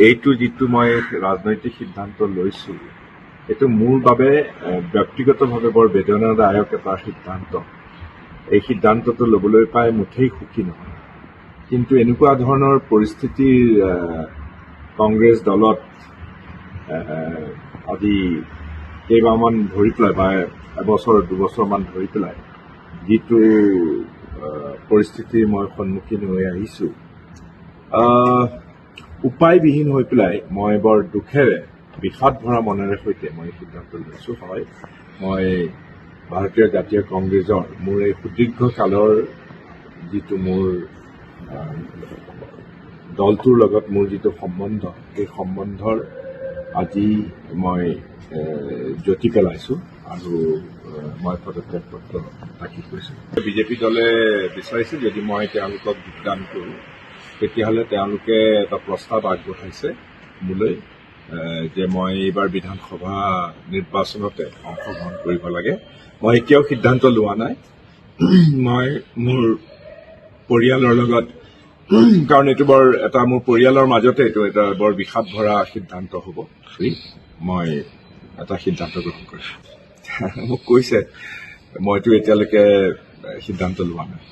এইটো যিটো মই ৰাজনৈতিক সিদ্ধান্ত লৈছোঁ এইটো মোৰ বাবে ব্যক্তিগতভাৱে বৰ বেদনাদায়ক এটা সিদ্ধান্ত। এই সিদ্ধান্তটো ল'বলৈ পাই মুঠেই সুখী নহয়। কিন্তু এনেকুৱা ধৰণৰ পৰিস্থিতিৰ কংগ্ৰেছ দলত আজি কেইবামান ধৰি পেলাই বা এবছৰ দুবছৰমান ধৰি পেলাই যিটো পৰিস্থিতিৰ মই সন্মুখীন হৈ আহিছোঁ, উপায়বিহীন হৈ পেলাই মই বৰ দুখেৰে বিষাদ ভৰা মনেৰে সৈতে মই সিদ্ধান্ত লৈছোঁ। হয়, মই ভাৰতীয় জাতীয় কংগ্ৰেছৰ মোৰ এই সুদীৰ্ঘ কালৰ যিটো মোৰ দলটোৰ লগত মোৰ যিটো সম্বন্ধ, সেই সম্বন্ধৰ আজি মই জ্যোতি পেলাইছোঁ আৰু মই পদত্যাগ পত্ৰ দাখিল কৰিছোঁ। বিজেপি দলে বিচাৰিছে যদি মই তেওঁলোকক যোগদান কৰোঁ তেতিয়াহ'লে তেওঁলোকে এটা প্ৰস্তাৱ আগবঢ়াইছে মোলৈ যে মই এইবাৰ বিধানসভা নিৰ্বাচনতে অংশগ্ৰহণ কৰিব লাগে। মই এতিয়াও সিদ্ধান্ত লোৱা নাই। মই মোৰ পৰিয়ালৰ লগত, কাৰণ এইটো বৰ এটা মোৰ পৰিয়ালৰ মাজতে এইটো এটা বৰ বিষাদ ভৰা সিদ্ধান্ত হ'ব, মই এটা সিদ্ধান্ত গ্ৰহণ কৰিছোঁ। মোক কৈছে, মইতো এতিয়ালৈকে সিদ্ধান্ত লোৱা নাই।